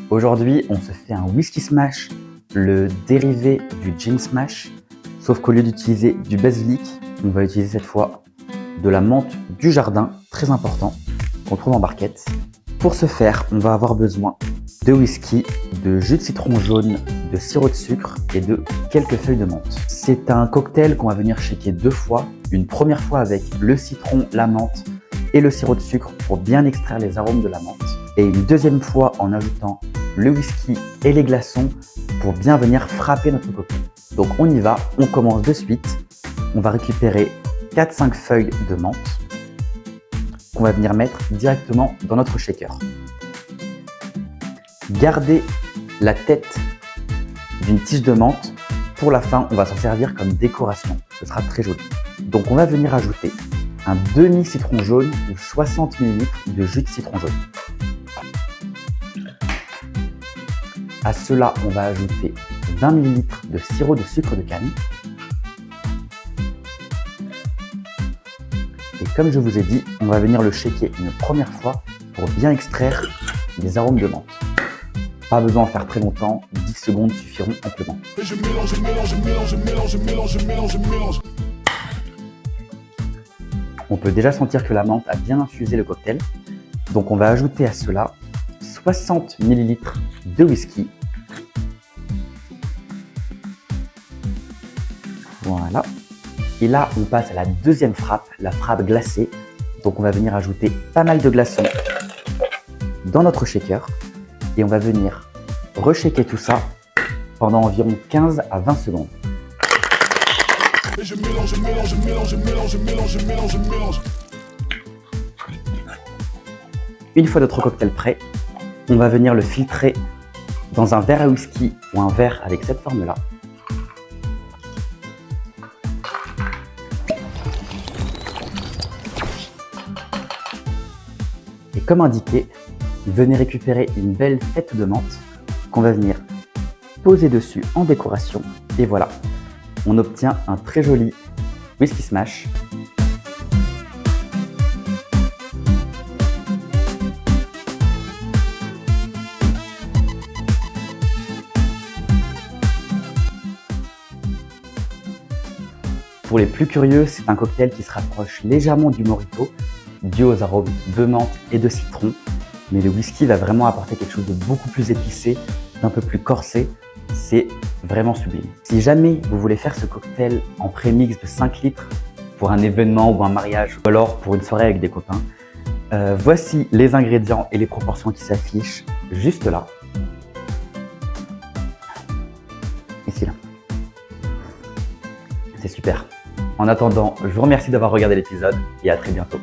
Aujourd'hui, on se fait un whisky smash, le dérivé du gin smash, sauf qu'au lieu d'utiliser du basilic, on va utiliser cette fois de la menthe du jardin, très important, qu'on trouve en barquette. Pour ce faire, on va avoir besoin de whisky, de jus de citron jaune, de sirop de sucre et de quelques feuilles de menthe. C'est un cocktail qu'on va venir shaker 2 fois. Une première fois avec le citron, la menthe et le sirop de sucre pour bien extraire les arômes de la menthe. Et une deuxième fois en ajoutant le whisky et les glaçons pour bien venir frapper notre cocktail. Donc on y va, on commence de suite. On va récupérer 4-5 feuilles de menthe qu'on va venir mettre directement dans notre shaker. Gardez la tête d'une tige de menthe. Pour la fin, on va s'en servir comme décoration. Ce sera très joli. Donc on va venir ajouter un demi citron jaune ou 60 ml de jus de citron jaune. À cela, on va ajouter 20 ml de sirop de sucre de canne. Et comme je vous ai dit, on va venir le shaker une première fois pour bien extraire les arômes de menthe. Pas besoin d'en faire très longtemps, 10 secondes suffiront amplement. Je mélange. On peut déjà sentir que la menthe a bien infusé le cocktail. Donc on va ajouter à cela 60 ml de whisky. Voilà. Et là, on passe à la deuxième frappe, la frappe glacée. Donc on va venir ajouter pas mal de glaçons dans notre shaker. Et on va venir reshaker tout ça pendant environ 15 à 20 secondes. Je mélange. Une fois notre cocktail prêt, on va venir le filtrer dans un verre à whisky ou un verre avec cette forme-là. Et comme indiqué, venez récupérer une belle tête de menthe qu'on va venir poser dessus en décoration. Et voilà, on obtient un très joli whisky smash. Pour les plus curieux, c'est un cocktail qui se rapproche légèrement du mojito, dû aux arômes de menthe et de citron. Mais le whisky va vraiment apporter quelque chose de beaucoup plus épicé, d'un peu plus corsé. C'est vraiment sublime. Si jamais vous voulez faire ce cocktail en prémix de 5 litres pour un événement ou un mariage, ou alors pour une soirée avec des copains, voici les ingrédients et les proportions qui s'affichent juste là. Ici, là. C'est super. En attendant, je vous remercie d'avoir regardé l'épisode et à très bientôt.